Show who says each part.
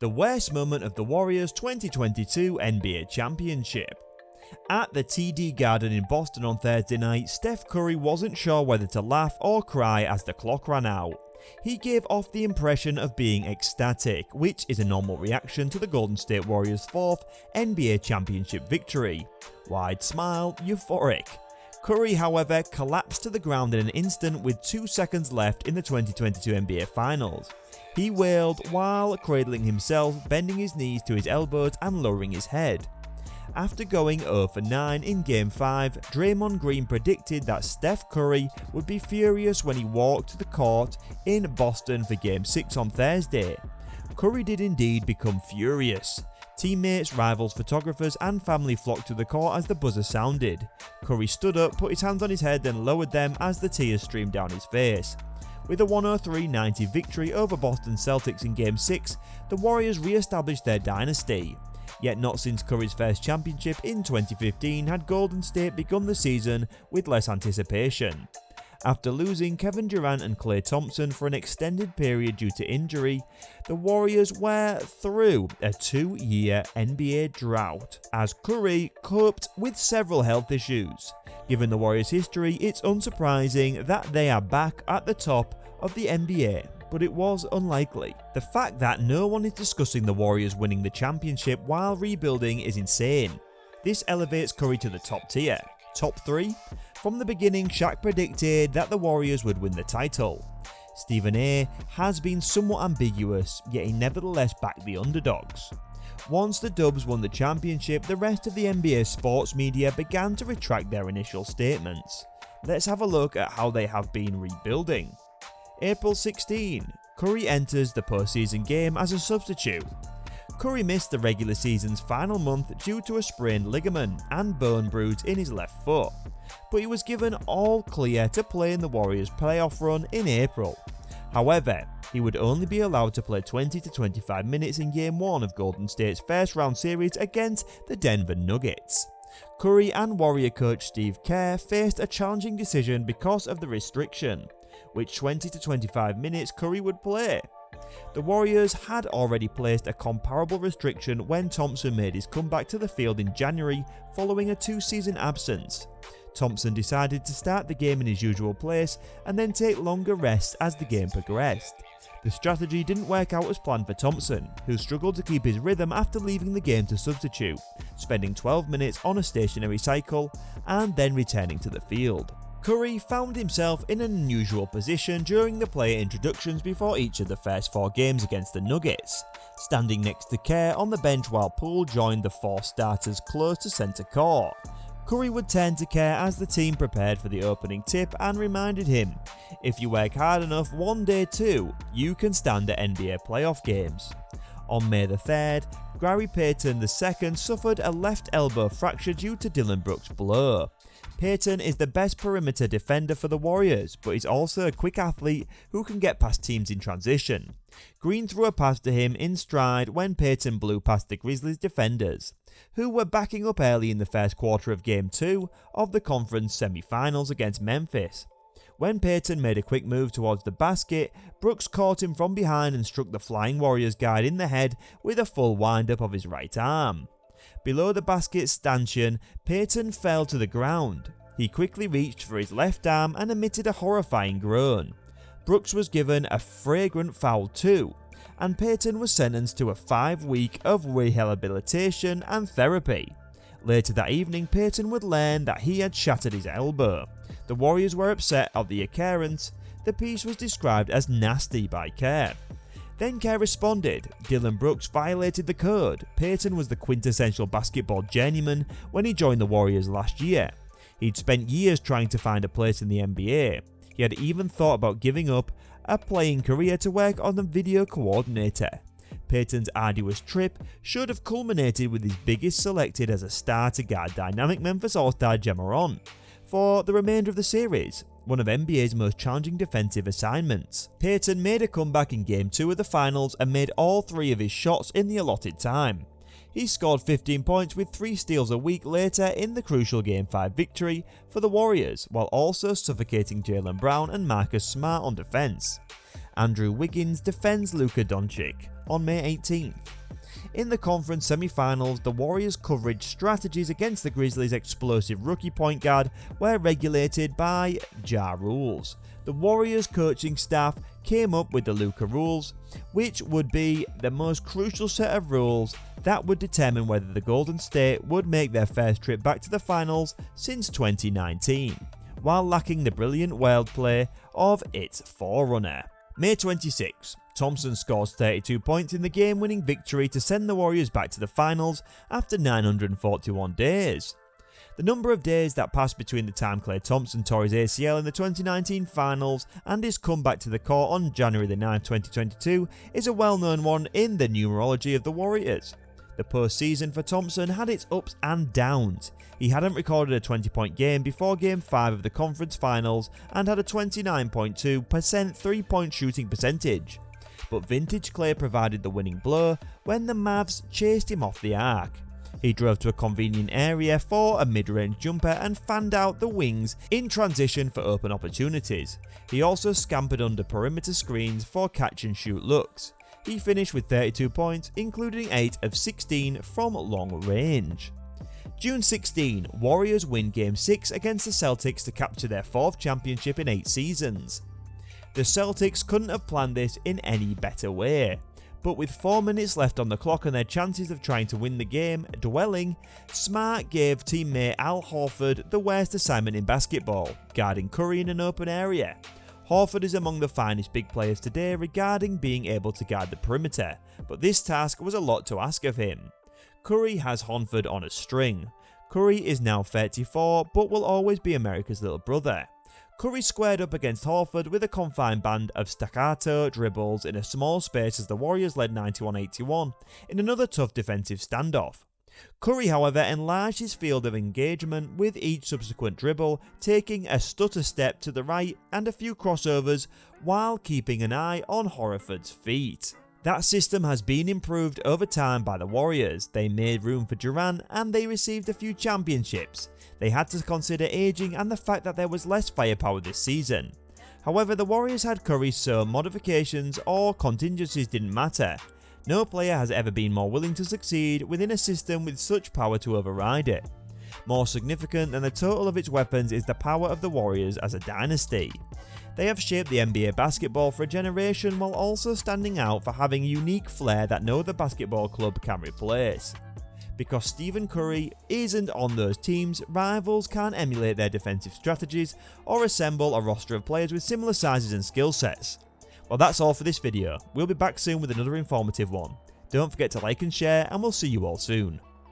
Speaker 1: The worst moment of the Warriors 2022 NBA Championship. At the TD Garden in Boston on Thursday night, Steph Curry wasn't sure whether to laugh or cry as the clock ran out. He gave off the impression of being ecstatic, which is a normal reaction to the Golden State Warriors' 4th NBA Championship victory. Wide smile, euphoric. Curry, however, collapsed to the ground in an instant with 2 seconds left in the 2022 NBA Finals. He wailed while cradling himself, bending his knees to his elbows and lowering his head. After going 0 for 9 in Game 5, Draymond Green predicted that Steph Curry would be furious when he walked to the court in Boston for Game 6 on Thursday. Curry did indeed become furious. Teammates, rivals, photographers and family flocked to the court as the buzzer sounded. Curry stood up, put his hands on his head, then lowered them as the tears streamed down his face. With a 103-90 victory over Boston Celtics in Game 6, the Warriors re-established their dynasty. Yet not since Curry's first championship in 2015 had Golden State begun the season with less anticipation. After losing Kevin Durant and Klay Thompson for an extended period due to injury, the Warriors were through a 2-year NBA drought as Curry coped with several health issues. Given the Warriors' history, it's unsurprising that they are back at the top of the NBA, but it was unlikely. The fact that no one is discussing the Warriors winning the championship while rebuilding is insane. This elevates Curry to the top tier. Top 3? From the beginning, Shaq predicted that the Warriors would win the title. Stephen A. has been somewhat ambiguous, yet he nevertheless backed the underdogs. Once the Dubs won the championship, the rest of the NBA sports media began to retract their initial statements. Let's have a look at how they have been rebuilding. April 16. Curry enters the postseason game as a substitute. Curry missed the regular season's final month due to a sprained ligament and bone bruise in his left foot, but he was given all clear to play in the Warriors' playoff run in April. However, he would only be allowed to play 20 to 25 minutes in Game 1 of Golden State's first round series against the Denver Nuggets. Curry and Warrior coach Steve Kerr faced a challenging decision because of the restriction, which 20 to 25 minutes Curry would play. The Warriors had already placed a comparable restriction when Thompson made his comeback to the field in January following a 2-season absence. Thompson decided to start the game in his usual place and then take longer rests as the game progressed. The strategy didn't work out as planned for Thompson, who struggled to keep his rhythm after leaving the game to substitute, spending 12 minutes on a stationary cycle and then returning to the field. Curry found himself in an unusual position during the player introductions before each of the first 4 games against the Nuggets, standing next to Kerr on the bench while Poole joined the 4 starters close to centre court. Curry would turn to Kerr as the team prepared for the opening tip and reminded him, "If you work hard enough, one day too, you can stand at NBA playoff games." On May the 3rd, Gary Payton II suffered a left elbow fracture due to Dillon Brooks' blow. Payton is the best perimeter defender for the Warriors, but he's also a quick athlete who can get past teams in transition. Green threw a pass to him in stride when Payton blew past the Grizzlies defenders, who were backing up early in the first quarter of Game 2 of the conference semi-finals against Memphis. When Payton made a quick move towards the basket, Brooks caught him from behind and struck the flying Warriors guard in the head with a full wind-up of his right arm. Below the basket stanchion, Payton fell to the ground. He quickly reached for his left arm and emitted a horrifying groan. Brooks was given a flagrant foul too, and Payton was sentenced to a 5-week of rehabilitation and therapy. Later that evening, Payton would learn that he had shattered his elbow. The Warriors were upset at the occurrence. The piece was described as nasty by Kerr. Then Kerr responded, "Dillon Brooks violated the code. Payton was the quintessential basketball journeyman when he joined the Warriors last year. He'd spent years trying to find a place in the NBA. He had even thought about giving up a playing career to work on the video coordinator." Payton's arduous trip should have culminated with his biggest selected as a star to guard dynamic Memphis All-Star Ja Morant for the remainder of the series, one of NBA's most challenging defensive assignments. Payton made a comeback in Game 2 of the finals and made all 3 of his shots in the allotted time. He scored 15 points with 3 steals a week later in the crucial Game 5 victory for the Warriors, while also suffocating Jaylen Brown and Marcus Smart on defense. Andrew Wiggins defends Luka Doncic. on May 18th. In the conference semi-finals, the Warriors' coverage strategies against the Grizzlies' explosive rookie point guard were regulated by Ja rules. The Warriors' coaching staff came up with the Luka rules, which would be the most crucial set of rules that would determine whether the Golden State would make their first trip back to the finals since 2019, while lacking the brilliant wordplay of its forerunner. May 26. Thompson scores 32 points in the game-winning victory to send the Warriors back to the finals after 941 days. The number of days that passed between the time Klay Thompson tore his ACL in the 2019 finals and his comeback to the court on January 9, 2022 is a well-known one in the numerology of the Warriors. The postseason for Thompson had its ups and downs. He hadn't recorded a 20-point game before Game 5 of the conference finals and had a 29.2% 3-point shooting percentage. But vintage Klay provided the winning blow when the Mavs chased him off the arc. He drove to a convenient area for a mid-range jumper and fanned out the wings in transition for open opportunities. He also scampered under perimeter screens for catch-and-shoot looks. He finished with 32 points, including 8 of 16 from long range. June 16, Warriors win Game 6 against the Celtics to capture their 4th championship in 8 seasons. The Celtics couldn't have planned this in any better way, but with 4 minutes left on the clock and their chances of trying to win the game dwindling, Smart gave teammate Al Horford the worst assignment in basketball, guarding Curry in an open area. Horford is among the finest big players today regarding being able to guard the perimeter, but this task was a lot to ask of him. Curry has Horford on a string. Curry is now 34 but will always be America's little brother. Curry squared up against Horford with a confined band of staccato dribbles in a small space as the Warriors led 91-81 in another tough defensive standoff. Curry, however, enlarged his field of engagement with each subsequent dribble, taking a stutter step to the right and a few crossovers while keeping an eye on Horford's feet. That system has been improved over time by the Warriors. They made room for Durant and they received a few championships. They had to consider aging and the fact that there was less firepower this season. However, the Warriors had Curry, so modifications or contingencies didn't matter. No player has ever been more willing to succeed within a system with such power to override it. More significant than the total of its weapons is the power of the Warriors as a dynasty. They have shaped the NBA basketball for a generation while also standing out for having a unique flair that no other basketball club can replace. Because Stephen Curry isn't on those teams, rivals can't emulate their defensive strategies or assemble a roster of players with similar sizes and skill sets. Well, that's all for this video. We'll be back soon with another informative one. Don't forget to like and share, and we'll see you all soon.